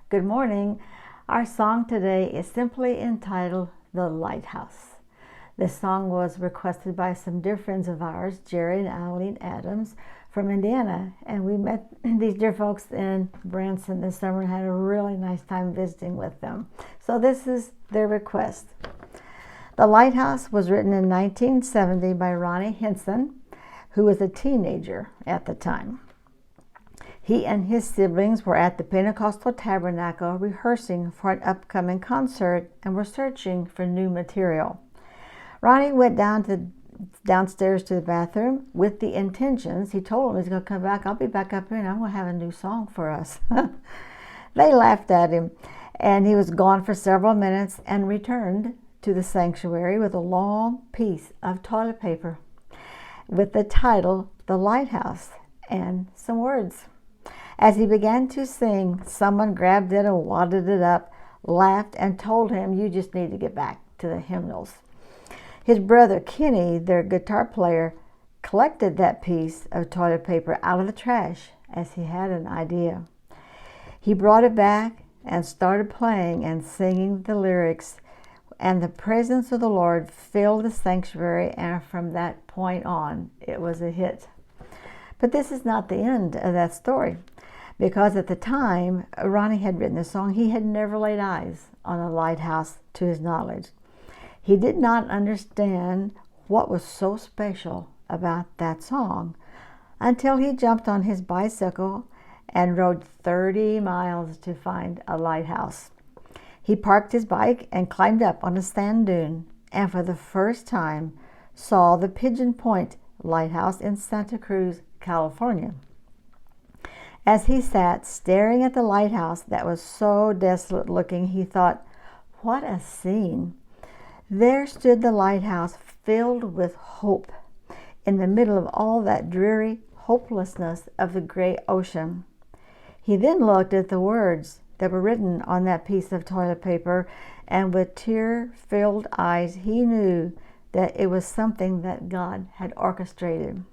Good morning. Our song today is simply entitled The Lighthouse. This song was requested by some dear friends of ours, Jerry and Eileen Adams from Indiana, and we met these dear folks in Branson this summer and had a really nice time visiting with them. So this is their request. The Lighthouse was written in 1970 by Ronnie Henson, who was a teenager at the time. He and his siblings were at the Pentecostal Tabernacle rehearsing for an upcoming concert and were searching for new material. Ronnie went downstairs to the bathroom with the intentions. He told them he's going to come back. I'll be back up here and I'm going to have a new song for us. They laughed at him, and he was gone for several minutes and returned to the sanctuary with a long piece of toilet paper with the title, The Lighthouse, and some words. As he began to sing, someone grabbed it and wadded it up, laughed, and told him, "You just need to get back to the hymnals." His brother Kenny, their guitar player, collected that piece of toilet paper out of the trash as he had an idea. He brought it back and started playing and singing the lyrics, and the presence of the Lord filled the sanctuary, and from that point on, it was a hit. But this is not the end of that story, because at the time Ronnie had written the song, he had never laid eyes on a lighthouse to his knowledge. He did not understand what was so special about that song until he jumped on his bicycle and rode 30 miles to find a lighthouse. He parked his bike and climbed up on a sand dune, and for the first time saw the Pigeon Point Lighthouse in Santa Cruz, California. As he sat staring at the lighthouse that was so desolate looking, he thought, what a scene. There stood the lighthouse filled with hope in the middle of all that dreary hopelessness of the great ocean. He then looked at the words that were written on that piece of toilet paper, and with tear-filled eyes, he knew that it was something that God had orchestrated.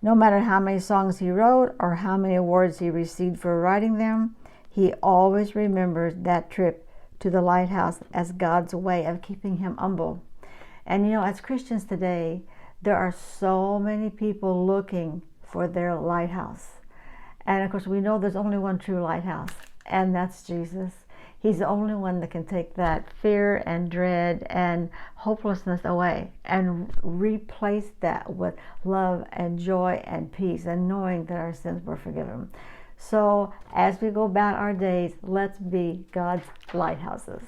No matter how many songs he wrote or how many awards he received for writing them, he always remembered that trip to the lighthouse as God's way of keeping him humble. And as Christians today, there are so many people looking for their lighthouse. And of course, we know there's only one true lighthouse, and that's Jesus. He's the only one that can take that fear and dread and hopelessness away and replace that with love and joy and peace and knowing that our sins were forgiven. So as we go about our days, let's be God's lighthouses.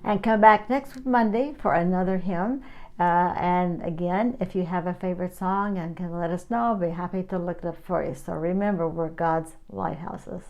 And come back next Monday for another hymn. And again, if you have a favorite song and can let us know, I'll be happy to look it up for you. So remember, we're God's lighthouses.